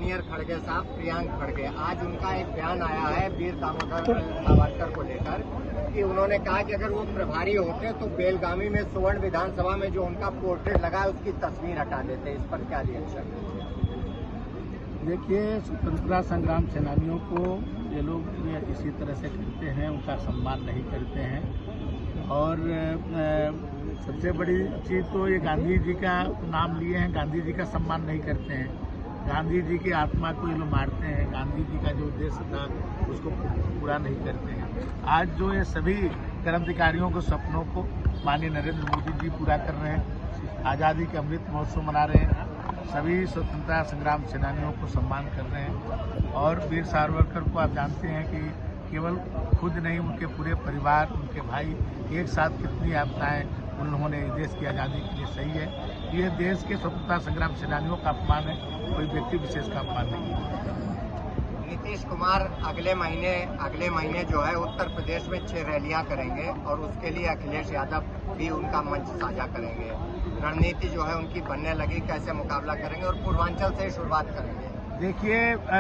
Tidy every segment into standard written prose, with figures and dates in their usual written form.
Senior खड़गे साहब प्रियांक खड़गे, आज उनका एक बयान आया है वीर दामोदर सावरकर को लेकर कि उन्होंने कहा कि अगर वो प्रभारी होते तो बेलगामी में सुवर्ण विधानसभा में जो उनका पोर्ट्रेट लगा है उसकी तस्वीर हटा देते। इस पर क्या रिएक्शन? देखिए, स्वतंत्रता संग्राम सेनानियों को ये लोग इसी तरह से करते हैं, उनका सम्मान नहीं करते हैं। और सबसे बड़ी चीज़ तो ये गांधी जी का नाम लिए हैं, गांधी जी का सम्मान नहीं करते हैं, गांधी जी की आत्मा को ये लोग मारते हैं, गांधी जी का जो उद्देश्य था उसको पूरा नहीं करते हैं। आज जो ये सभी क्रांतिकारियों के सपनों को माननीय नरेंद्र मोदी जी पूरा कर रहे हैं, आज़ादी के अमृत महोत्सव मना रहे हैं, सभी स्वतंत्रता संग्राम सेनानियों को सम्मान कर रहे हैं। और वीर सावरकर को आप जानते हैं कि केवल खुद नहीं, उनके पूरे परिवार, उनके भाई एक साथ कितनी आपदाएं उन्होंने देश की आज़ादी के लिए सही है। ये देश के स्वतंत्रता संग्राम सेनानियों का अपमान है, कोई व्यक्ति विशेष का अपमान नहीं है। नीतीश कुमार अगले महीने जो है उत्तर प्रदेश में 6 रैलियां करेंगे और उसके लिए अखिलेश यादव भी उनका मंच साझा करेंगे। रणनीति जो है उनकी बनने लगी, कैसे मुकाबला करेंगे और पूर्वांचल से ही शुरुआत करेंगे? देखिए,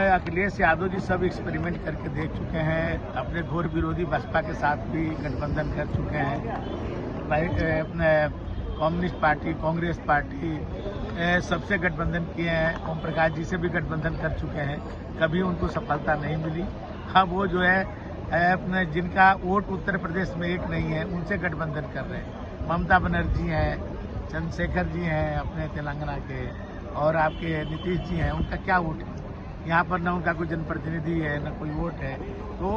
अखिलेश यादव जी सब एक्सपेरिमेंट करके देख चुके हैं, अपने घोर विरोधी बसपा के साथ भी गठबंधन कर चुके हैं, अपने कम्युनिस्ट पार्टी, कांग्रेस पार्टी सबसे गठबंधन किए हैं, ओम प्रकाश जी से भी गठबंधन कर चुके हैं, कभी उनको सफलता नहीं मिली। अब वो जो है अपने जिनका वोट उत्तर प्रदेश में एक नहीं है उनसे गठबंधन कर रहे हैं। ममता बनर्जी हैं, चंद्रशेखर जी हैं अपने तेलंगाना के, और आपके नीतीश जी हैं, उनका क्या वोट है यहाँ पर? ना उनका कोई जनप्रतिनिधि है, ना कोई वोट है। तो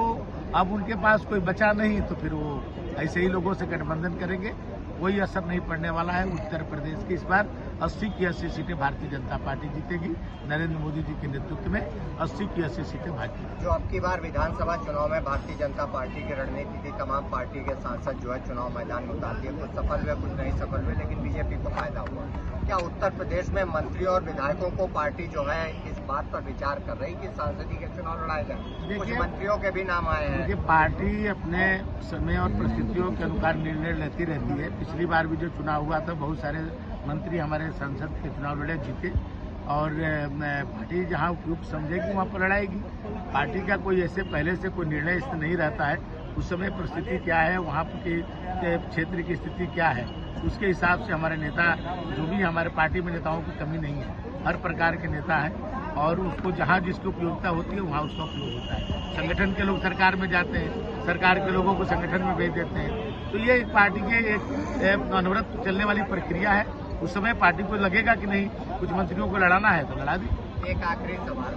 अब उनके पास कोई बचा नहीं, तो फिर वो ऐसे ही लोगों से गठबंधन करेंगे, कोई असर नहीं पड़ने वाला है। उत्तर प्रदेश की इस बार 80 की 80 सीटें भारतीय जनता पार्टी जीतेगी। नरेंद्र मोदी जी के नेतृत्व में 80 की 80 सीटें भाजपा। जो अब की बार विधानसभा चुनाव में भारतीय जनता पार्टी की रणनीति थी, तमाम पार्टी के सांसद जो है चुनाव मैदान में उतारती है, कुछ सफल हुए कुछ नहीं सफल हुए, लेकिन बीजेपी को फायदा हुआ। क्या उत्तर प्रदेश में मंत्रियों और विधायकों को पार्टी जो है इस बात पर विचार कर रही कि सांसदीय के चुनाव लड़ाए जाए? कुछ मंत्रियों के भी नाम आए हैं। देखिए, पार्टी अपने समय और परिस्थितियों के अनुसार निर्णय लेती रहती है। पिछली बार भी जो चुनाव हुआ था, बहुत सारे मंत्री हमारे संसद के चुनाव लड़े, जीते, और पार्टी जहां उपयुक्त समझेगी वहां पर लड़ाएगी। पार्टी का कोई ऐसे पहले से कोई निर्णय इसमें नहीं रहता है, उस समय परिस्थिति क्या है, वहाँ की क्षेत्र की स्थिति क्या है, उसके हिसाब से हमारे नेता, जो भी हमारे पार्टी में नेताओं की कमी नहीं है, हर प्रकार के नेता हैं, और उसको जहाँ जिसकी उपयोगिता होती है वहाँ उसका उपयोग होता है। संगठन के लोग सरकार में जाते हैं, सरकार के लोगों को संगठन में भेज देते हैं। तो ये पार्टी के एक अनवरत चलने वाली प्रक्रिया है। उस समय पार्टी को लगेगा कि नहीं कुछ मंत्रियों को लड़ाना है तो लड़ा दी। एक आखिरी सवाल,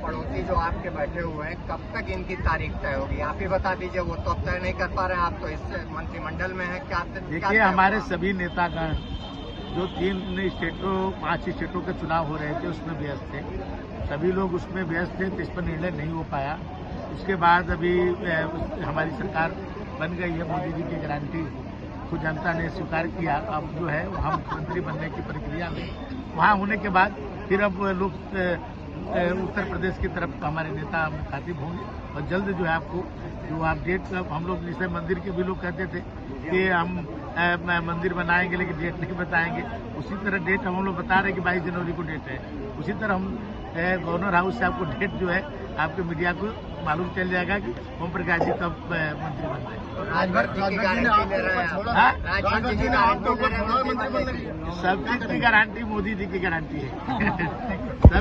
पड़ोसी जो आपके बैठे हुए हैं, कब तक इनकी तारीख तय होगी? आप ही बता दीजिए, वो तो अब तय नहीं कर पा रहे हैं, आप तो इस मंत्रिमंडल में हैं। क्या देखिए, हमारे सभी नेतागण जो 3 स्टेटों 5 स्टेटों के चुनाव हो रहे थे उसमें व्यस्त थे, सभी लोग उसमें व्यस्त थे, तो इस पर निर्णय नहीं हो पाया। उसके बाद अभी हमारी सरकार बन गई है, मोदी जी की गारंटी को जनता ने स्वीकार किया। अब जो है वहाँ मुख्यमंत्री बनने की प्रक्रिया में, वहाँ होने के बाद फिर अब लोग उत्तर प्रदेश की तरफ हमारे नेता मुखातिब होंगे, और जल्द जो है आपको जो आप डेट, हम लोग जैसे मंदिर के भी लोग कहते थे कि हम मंदिर बनाएंगे लेकिन डेट नहीं बताएंगे, उसी तरह डेट हम लोग बता रहे हैं कि 22 जनवरी को डेट है। उसी तरह हम गवर्नर हाउस से आपको डेट जो है आपके मीडिया को मालूम चल जाएगा कि ओम प्रकाश जी कब मंत्री बन रहे हैं। सब चीज की गारंटी मोदी जी की गारंटी है।